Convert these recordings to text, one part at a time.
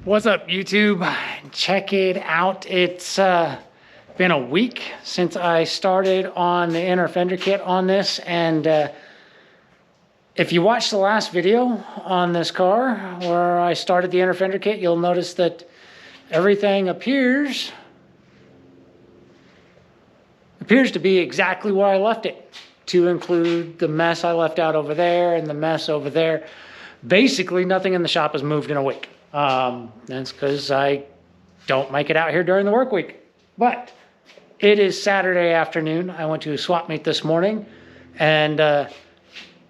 What's up, YouTube? Check it out. It's been a week since I started on the inner fender kit on this, and if you watched the last video on this car where I started the inner fender kit, you'll notice that everything appears to be exactly where I left it, to include the mess I left out over there and the mess over there. Basically, nothing in the shop has moved in a week. That's because I don't make it out here during the work week. But it is Saturday afternoon. I went to a swap meet this morning and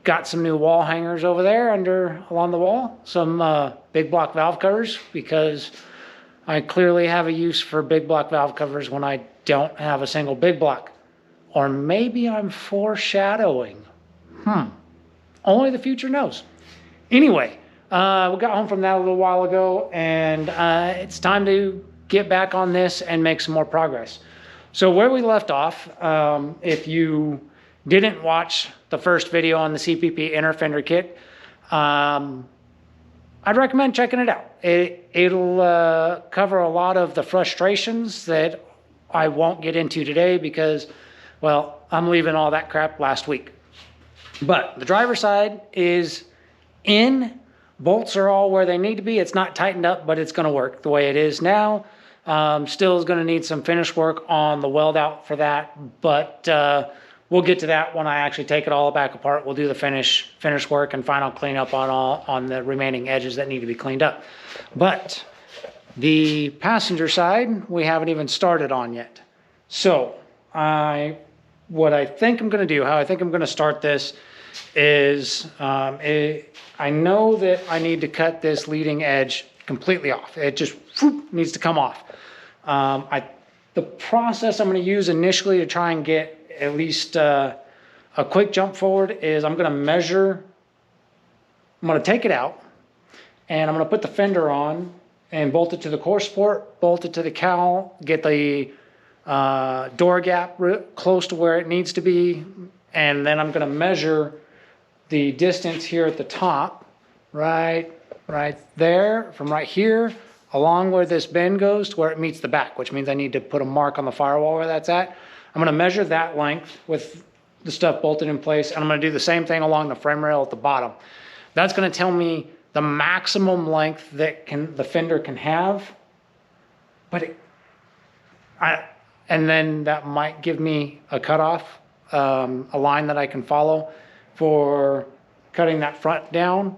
got some new wall hangers over there along the wall. Some big block valve covers, because I clearly have a use for big block valve covers when I don't have a single big block. Or maybe I'm foreshadowing. Only the future knows. Anyway, we got home from that a little while ago, and it's time to get back on this and make some more progress. So where we left off, if you didn't watch the first video on the CPP inner fender kit, I'd recommend checking it out. It'll cover a lot of the frustrations that I won't get into today because, well, I'm leaving all that crap last week. But the driver's side is in. Bolts are all where they need to be. It's not tightened up, but it's going to work the way it is now. Still is going to need some finish work on the weld out for that, but we'll get to that when I actually take it all back apart. We'll do the finish work and final cleanup on the remaining edges that need to be cleaned up. But the passenger side, we haven't even started on yet. So what I think I'm going to do, how I think I'm going to start this is, I know that I need to cut this leading edge completely off. It just needs to come off. The process I'm going to use initially to try and get at least a quick jump forward is I'm going to take it out, and I'm going to put the fender on and bolt it to the core support, bolt it to the cowl, get the door gap close to where it needs to be, and then I'm going to measure the distance here at the top, right there, from right here along where this bend goes to where it meets the back, which means I need to put a mark on the firewall where that's at. I'm going to measure that length with the stuff bolted in place, and I'm going to do the same thing along the frame rail at the bottom. That's going to tell me the maximum length that the fender can have, and then that might give me a cutoff, a line that I can follow for cutting that front down.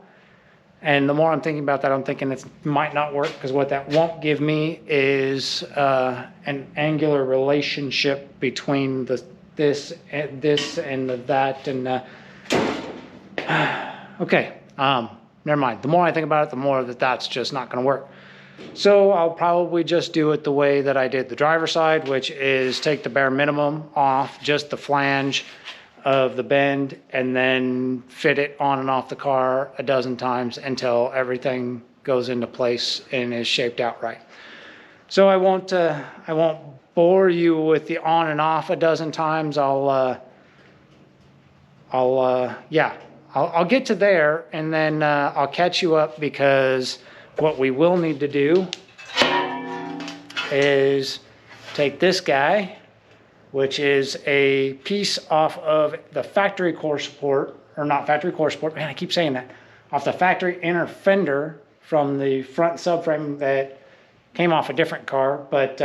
And the more I'm thinking about that, I'm thinking it might not work, because what that won't give me is an angular relationship between this and that. And okay, never mind. The more I think about it, the more that's just not going to work. So I'll probably just do it the way that I did the driver's side, which is take the bare minimum off, just the flange of the bend, and then fit it on and off the car a dozen times until everything goes into place and is shaped out right. So I won't bore you with the on and off a dozen times. I'll get to there, and then I'll catch you up, because what we will need to do is take this guy, which is a piece off of the factory core support, or not factory core support, man, I keep saying that, off the factory inner fender from the front subframe that came off a different car, but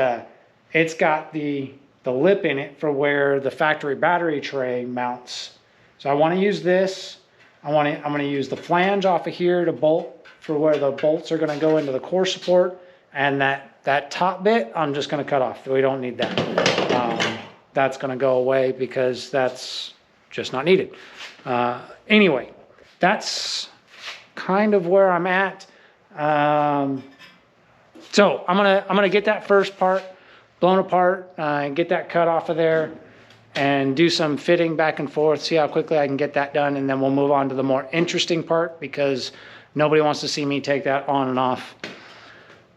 it's got the lip in it for where the factory battery tray mounts. So I want to use this. I'm going to use the flange off of here to bolt for where the bolts are going to go into the core support, and that top bit I'm just going to cut off. We don't need that. That's going to go away because that's just not needed. Anyway, that's kind of where I'm at. So I'm gonna get that first part blown apart, and get that cut off of there, and do some fitting back and forth, see how quickly I can get that done, and then we'll move on to the more interesting part, because nobody wants to see me take that on and off.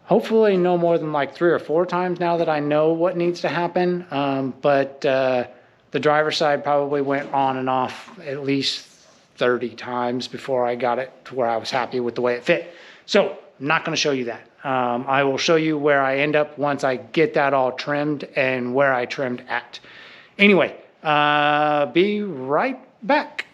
Hopefully no more than like 3 or 4 times now that I know what needs to happen. But the driver's side probably went on and off at least 30 times before I got it to where I was happy with the way it fit. So I'm not going to show you that. I will show you where I end up once I get that all trimmed and where I trimmed at. Anyway, be right back.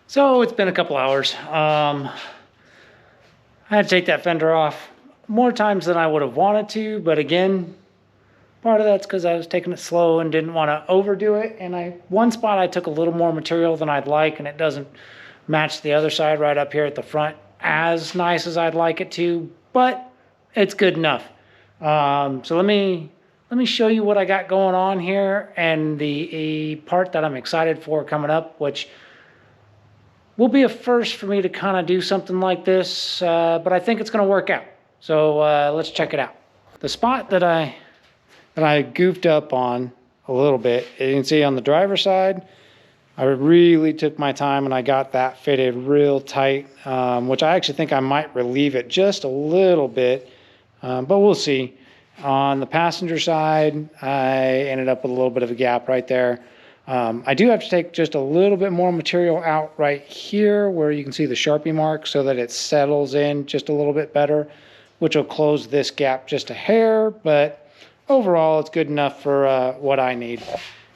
So it's been a couple hours. I had to take that fender off more times than I would have wanted to, but again, part of that's because I was taking it slow and didn't want to overdo it. And one spot I took a little more material than I'd like, and it doesn't match the other side right up here at the front as nice as I'd like it to, but it's good enough. So let me show you what I got going on here and the part that I'm excited for coming up, which will be a first for me to kind of do something like this, but I think it's going to work out. So let's check it out. The spot that I goofed up on a little bit, you can see on the driver's side, I really took my time and I got that fitted real tight, which I actually think I might relieve it just a little bit, but we'll see. On the passenger side, I ended up with a little bit of a gap right there. I do have to take just a little bit more material out right here where you can see the Sharpie mark so that it settles in just a little bit better, which will close this gap just a hair, but overall it's good enough for what I need.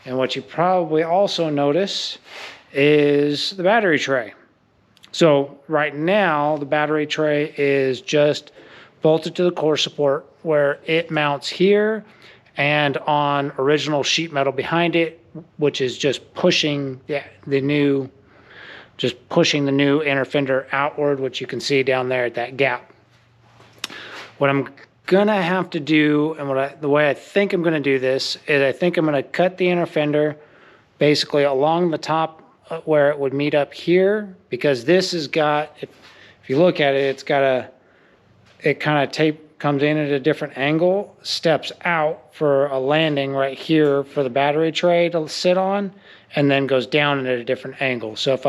And what you probably also notice is the battery tray. So right now the battery tray is just bolted to the core support where it mounts here and on original sheet metal behind it, which is just pushing the new inner fender outward, which you can see down there at that gap. What I'm gonna have to do, and the way I think I'm gonna do this is I think I'm gonna cut the inner fender basically along the top where it would meet up here, because this has got, if you look at it, it kind of comes in at a different angle, steps out for a landing right here for the battery tray to sit on, and then goes down at a different angle. So if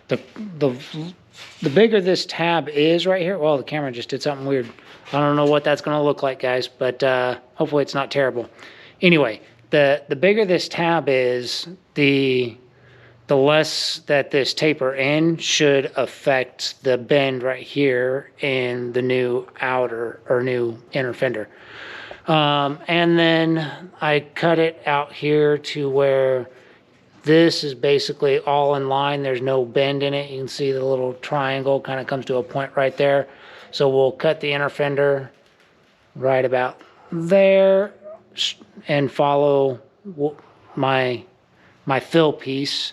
the bigger this tab is right here, well, the camera just did something weird. I don't know what that's going to look like, guys, but hopefully it's not terrible. Anyway, the bigger this tab is, the less that this taper in should affect the bend right here in the new outer or new inner fender. And then I cut it out here to where this is basically all in line. There's no bend in it. You can see the little triangle kind of comes to a point right there. So we'll cut the inner fender right about there and follow my fill piece.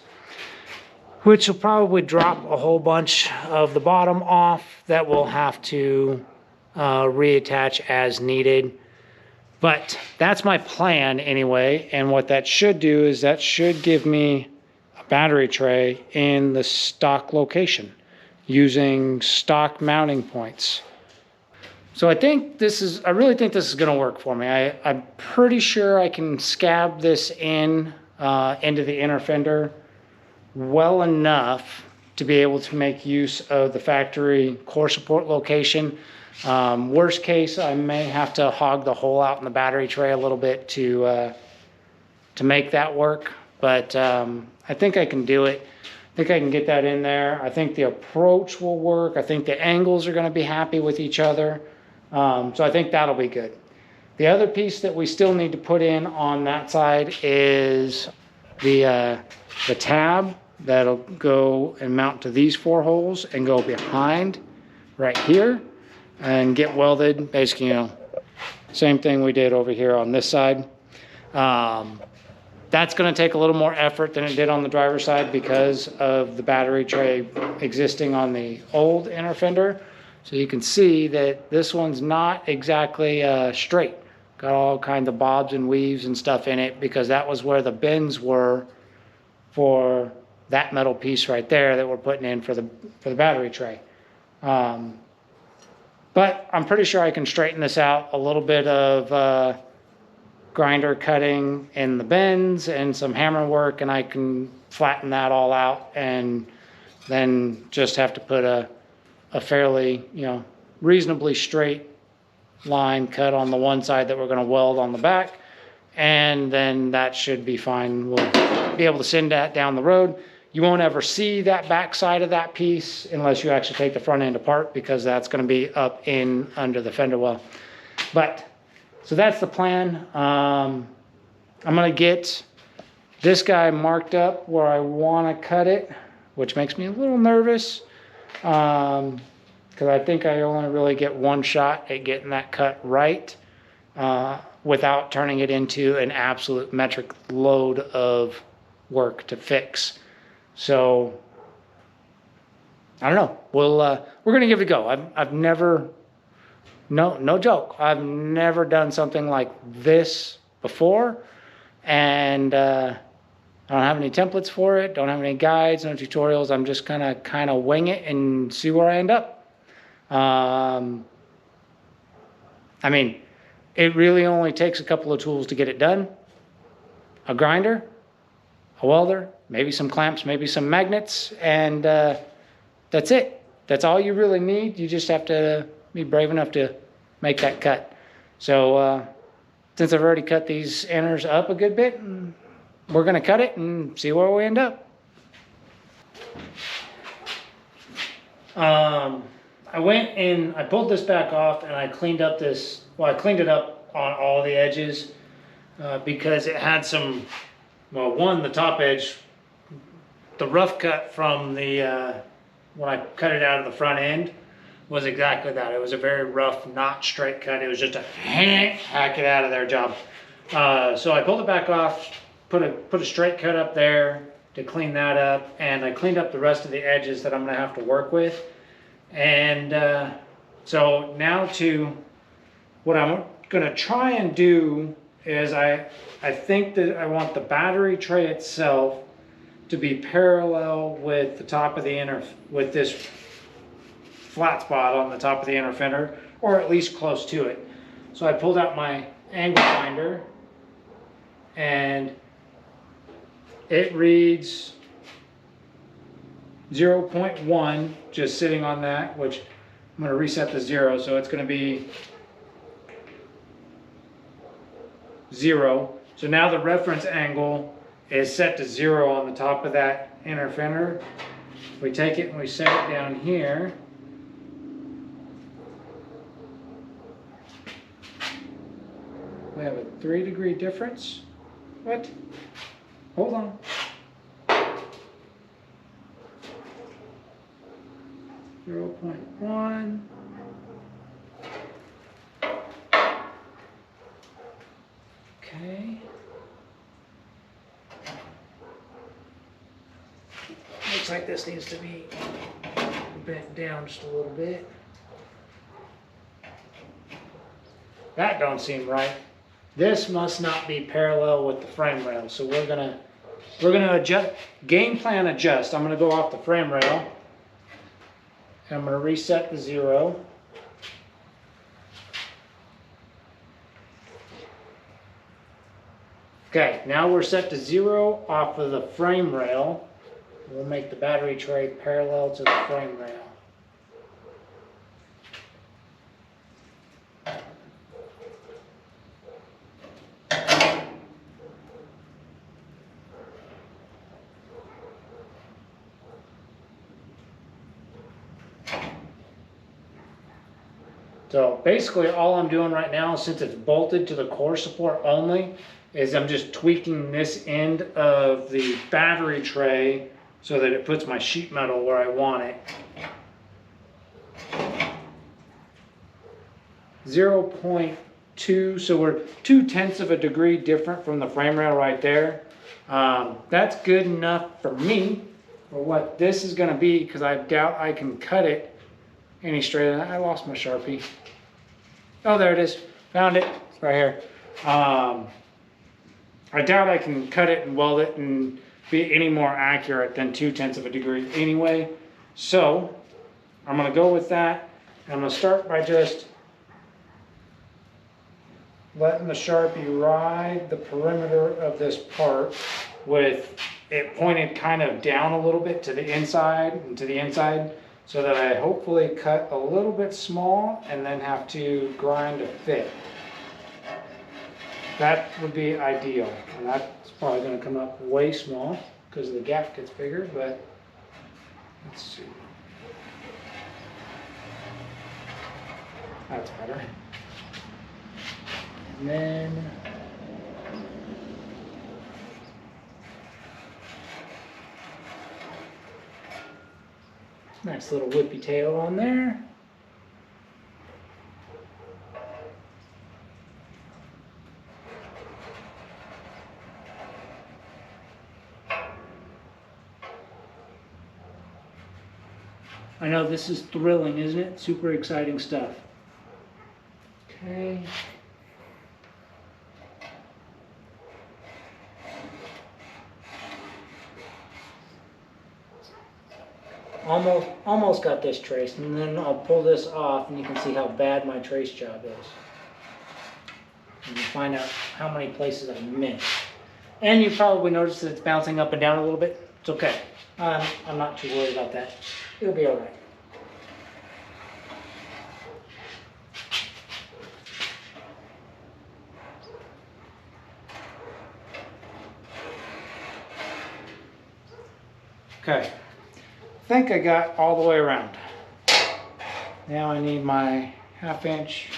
which will probably drop a whole bunch of the bottom off that we'll have to reattach as needed. But that's my plan anyway, and what that should do is that should give me a battery tray in the stock location using stock mounting points. So I really think this is gonna work for me. I'm pretty sure I can scab this in into the inner fender well enough to be able to make use of the factory core support location. Worst case, I may have to hog the hole out in the battery tray a little bit to make that work, but I think I can do it. I think I can get that in there. I think the approach will work. I think the angles are going to be happy with each other. So I think that'll be good. The other piece that we still need to put in on that side is the tab that'll go and mount to these 4 holes and go behind right here and get welded. Basically, you know, same thing we did over here on this side. That's going to take a little more effort than it did on the driver's side because of the battery tray existing on the old inner fender. So you can see that this one's not exactly straight. Got all kinds of bobs and weaves and stuff in it because that was where the bends were for that metal piece right there that we're putting in for the battery tray. But I'm pretty sure I can straighten this out. A little bit of grinder cutting in the bends and some hammer work, and I can flatten that all out and then just have to put a fairly, you know, reasonably straight line cut on the one side that we're going to weld on the back, and then that should be fine. We'll be able to send that down the road. You won't ever see that back side of that piece unless you actually take the front end apart, because that's going to be up in under the fender well. But so that's the plan. I'm going to get this guy marked up where I want to cut it, which makes me a little nervous because I think I only really get one shot at getting that cut right without turning it into an absolute metric load of work to fix. So I don't know. We're going to give it a go. I've never, no joke, I've never done something like this before, and I don't have any templates for it, don't have any guides, no tutorials. I'm just gonna kind of wing it and see where I end up. I mean, it really only takes a couple of tools to get it done. A grinder, a welder, maybe some clamps, maybe some magnets, and that's it. That's all you really need. You just have to be brave enough to make that cut. So since I've already cut these inners up a good bit, we're going to cut it and see where we end up. I went and I pulled this back off and I cleaned up this, well, I cleaned it up on all the edges because it had some, well, one, the top edge, the rough cut from the, when I cut it out of the front end was exactly that. It was a very rough, not straight cut. It was just a hack it out of there job. So I pulled it back off, put a straight cut up there to clean that up, and I cleaned up the rest of the edges that I'm gonna have to work with. And so now to what I'm gonna try and do is I think that I want the battery tray itself to be parallel with the top of the inner, with this flat spot on the top of the inner fender, or at least close to it. So I pulled out my angle finder and it reads 0.1 just sitting on that, which I'm going to reset the 0, so it's going to be 0. So now the reference angle is set to 0 on the top of that inner fender. We take it and we set it down here. We have a 3-degree difference. What? Hold on. .1. Okay. Looks like this needs to be bent down just a little bit. That don't seem right. This must not be parallel with the frame rail. So we're gonna adjust, game plan adjust. I'm gonna go off the frame rail. And I'm gonna reset to 0. Okay, now we're set to 0 off of the frame rail. We'll make the battery tray parallel to the frame rail. So basically all I'm doing right now, since it's bolted to the core support only, is I'm just tweaking this end of the battery tray so that it puts my sheet metal where I want it. 0.2, so we're 0.2 of a degree different from the frame rail right there. That's good enough for me for what this is gonna be, because I doubt I can cut it any straighter. I lost my Sharpie. Oh, there it is. Found it. It's right here. I doubt I can cut it and weld it and be any more accurate than 0.2 of a degree anyway. So I'm going to go with that. I'm going to start by just letting the Sharpie ride the perimeter of this part with it pointed kind of down a little bit to the inside and to the inside, so that I hopefully cut a little bit small and then have to grind to fit. That would be ideal. And that's probably going to come up way small because the gap gets bigger, but let's see. That's better. And then nice little whippy tail on there. I know this is thrilling, isn't it? Super exciting stuff. Okay. Almost got this traced, and then I'll pull this off and you can see how bad my trace job is. And you find out how many places I missed. And you probably notice that it's bouncing up and down a little bit. It's okay. I'm not too worried about that. It'll be all right. Okay. I think I got all the way around. Now I need my 1/2 inch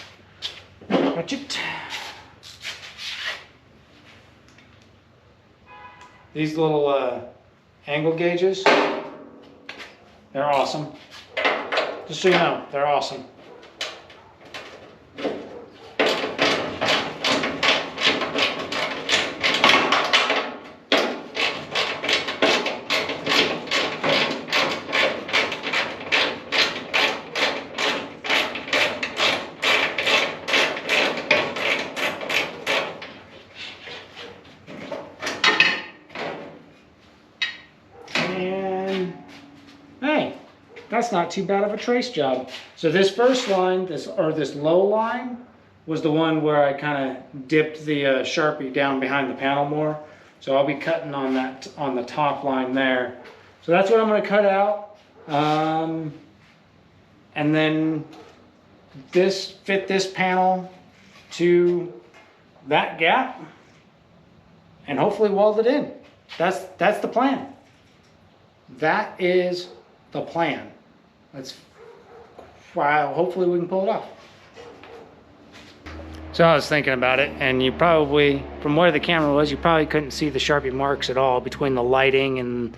ratchet. These little angle gauges, they're awesome. Just so you know, they're awesome. That's not too bad of a trace job. So this first line, this low line, was the one where I kind of dipped the Sharpie down behind the panel more. So I'll be cutting on that, on the top line there. So that's what I'm going to cut out. And then fit this panel to that gap and hopefully weld it in. That's the plan. That is the plan. Wow, hopefully we can pull it off. So I was thinking about it, and you probably, from where the camera was, you probably couldn't see the Sharpie marks at all between the lighting and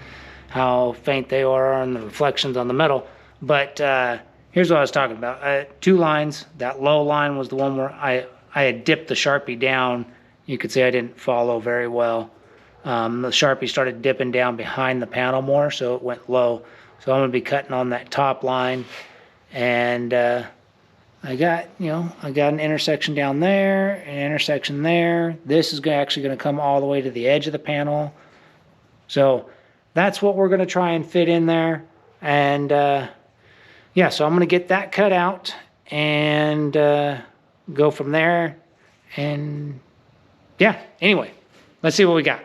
how faint they are and the reflections on the metal. But here's what I was talking about. 2 lines. That low line was the one where I had dipped the Sharpie down. You could see I didn't follow very well. The Sharpie started dipping down behind the panel more, so it went low. So I'm going to be cutting on that top line, and I got an intersection down there, an intersection there. This is actually going to come all the way to the edge of the panel. So that's what we're going to try and fit in there. And yeah, so I'm going to get that cut out and go from there. And yeah, anyway, let's see what we got.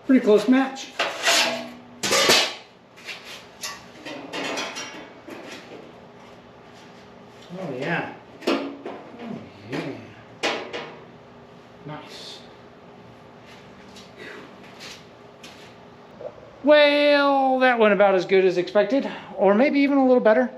Pretty close match. Oh yeah. Oh yeah. Nice. Well, that went about as good as expected, or maybe even a little better.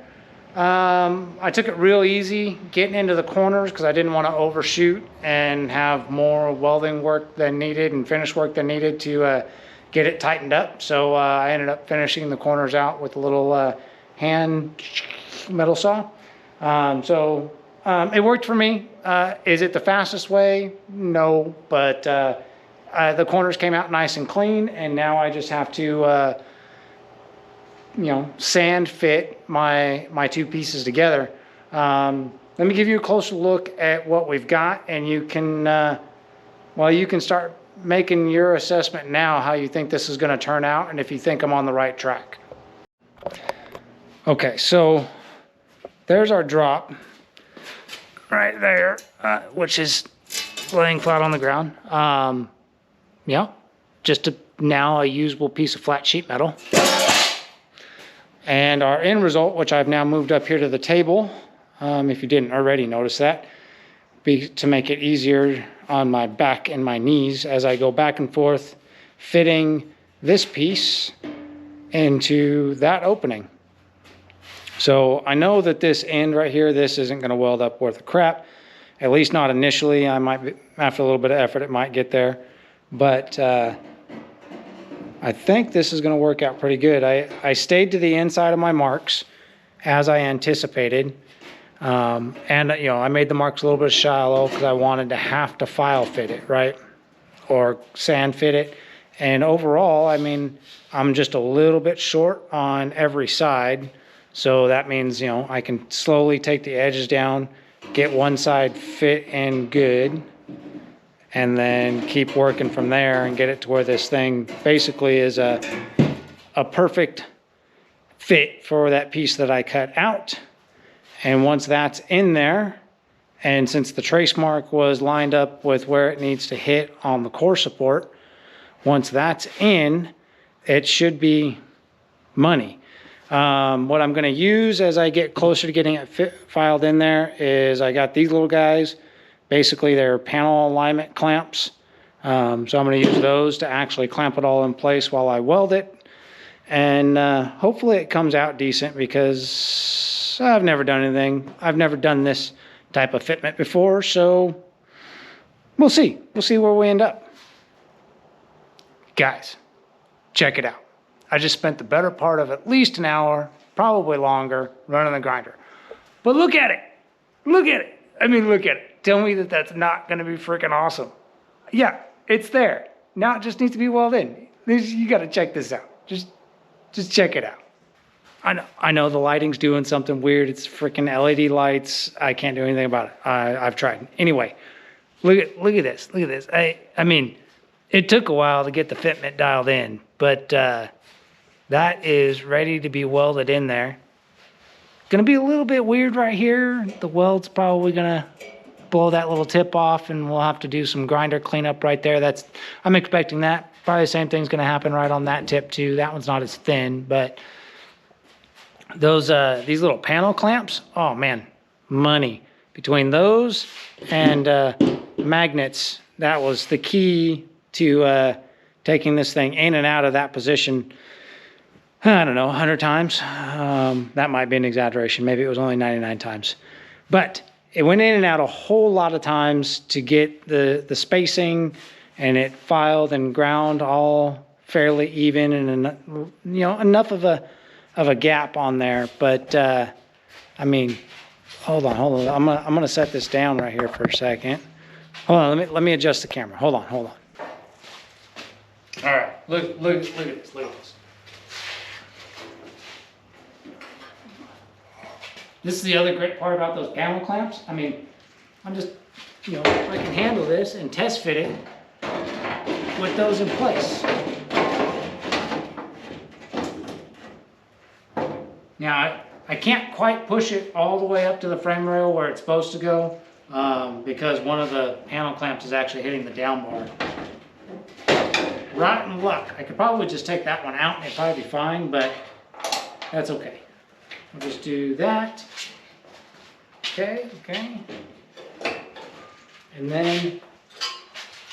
I took it real easy getting into the corners because I didn't want to overshoot and have more welding work than needed and finish work than needed to get it tightened up. So I ended up finishing the corners out with a little hand metal saw. It worked for me. Is it the fastest way? No, but the corners came out nice and clean, and now I just have to sand fit my two pieces together. Let me give you a closer look at what we've got, and you can you can start making your assessment now how you think this is going to turn out and if you think I'm on the right track. Okay, so there's our drop right there, which is laying flat on the ground. Just now a usable piece of flat sheet metal. And our end result, which I've now moved up here to the table, if you didn't already notice that, to make it easier on my back and my knees as I go back and forth, fitting this piece into that opening. So I know that this end right here, this isn't going to weld up worth a crap, at least not initially. I might, after a little bit of effort, it might get there. But I think this is going to work out pretty good. I stayed to the inside of my marks as I anticipated. I made the marks a little bit shallow because I wanted to have to file fit it, right? Or sand fit it. And overall, I mean, I'm just a little bit short on every side. So that means, I can slowly take the edges down, get one side fit and good, and then keep working from there and get it to where this thing basically is a perfect fit for that piece that I cut out. And once that's in there, and since the trace mark was lined up with where it needs to hit on the core support, once that's in, it should be money. What I'm going to use as I get closer to getting it filed in there is I got these little guys. Basically, they're panel alignment clamps. So I'm going to use those to actually clamp it all in place while I weld it. And hopefully it comes out decent, because I've never done anything. I've never done this type of fitment before, so we'll see. We'll see where we end up. Guys, check it out. I just spent the better part of at least an hour, probably longer, running the grinder. But look at it. Look at it. I mean, look at it. Tell me that that's not going to be freaking awesome. Yeah, it's there. Now it just needs to be welded in. You got to check this out. Just check it out. I know the lighting's doing something weird. It's freaking LED lights. I can't do anything about it. I've tried. Anyway, look at this. Look at this. I mean, it took a while to get the fitment dialed in, but that is ready to be welded in there. Gonna be a little bit weird right here. The weld's probably gonna blow that little tip off, and we'll have to do some grinder cleanup right there. I'm expecting that. Probably the same thing's gonna happen right on that tip too. That one's not as thin, but these little panel clamps, oh man, money. Between those and magnets, that was the key to taking this thing in and out of that position. I don't know, 100 times. That might be an exaggeration. Maybe it was only 99 times. But it went in and out a whole lot of times to get the spacing, and it filed and ground all fairly even, and enough of a gap on there. But I mean, hold on. I'm gonna set this down right here for a second. Hold on, let me adjust the camera. Hold on. All right, look at this. This is the other great part about those panel clamps. I mean, I'm just, I can handle this and test fit it with those in place. Now, I can't quite push it all the way up to the frame rail where it's supposed to go, because one of the panel clamps is actually hitting the down bar. Rotten luck. I could probably just take that one out and it'd probably be fine, but that's okay. I'll just do that. Okay. And then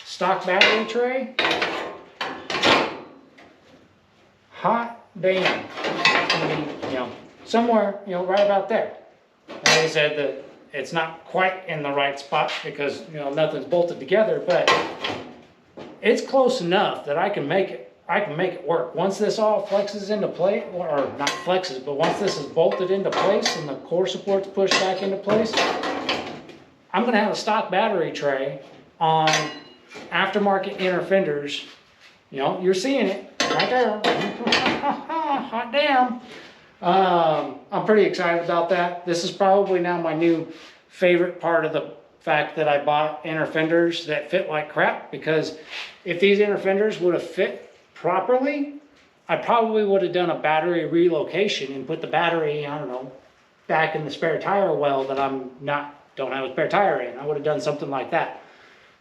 stock battery tray. Hot damn. I mean, somewhere, right about there. Like I said, it's not quite in the right spot because, nothing's bolted together, but it's close enough that I can make it work. Once this all flexes into place, or not flexes, but once this is bolted into place and the core support's pushed back into place, I'm gonna have a stock battery tray on aftermarket inner fenders. You're seeing it right there. Hot damn. I'm pretty excited about that. This is probably now my new favorite part of the fact that I bought inner fenders that fit like crap, because if these inner fenders would have fit properly, I probably would have done a battery relocation and put the battery, I don't know, back in the spare tire well that don't have a spare tire in. I would have done something like that.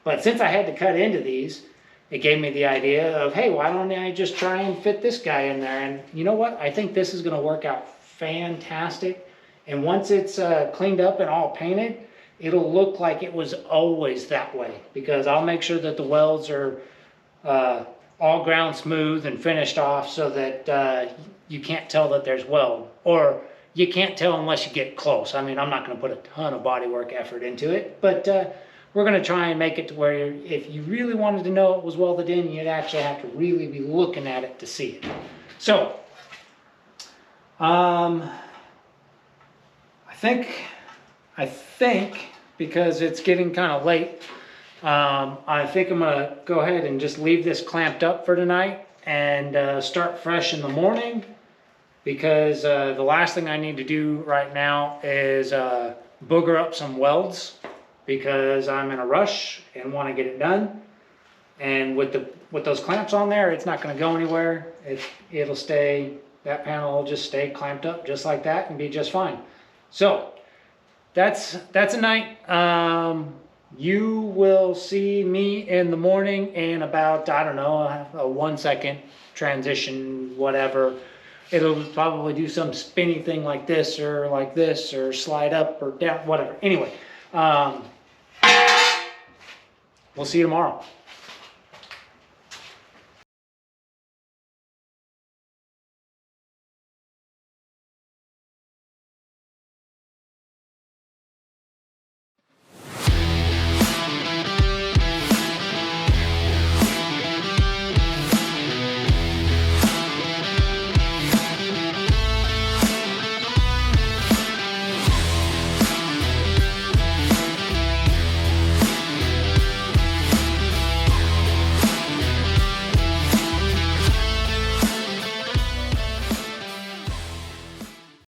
But since I had to cut into these, it gave me the idea of, hey, why don't I just try and fit this guy in there? And you know what? I think this is going to work out fantastic. And once it's cleaned up and all painted, it'll look like it was always that way, because I'll make sure that the welds are all ground smooth and finished off so that you can't tell that there's weld, or you can't tell unless you get close. I mean, I'm not going to put a ton of bodywork effort into it, but we're going to try and make it to where if you really wanted to know it was welded in, you'd actually have to really be looking at it to see it. So, I think because it's getting kind of late, I think I'm going to go ahead and just leave this clamped up for tonight and start fresh in the morning, because the last thing I need to do right now is booger up some welds, because I'm in a rush and want to get it done. And with those clamps on there, it's not going to go anywhere. It'll stay, that panel will just stay clamped up just like that and be just fine. So that's a night. You will see me in the morning in about, I don't know, a 1 second transition, whatever. It'll probably do some spinny thing like this, or slide up or down, whatever. Anyway, we'll see you tomorrow.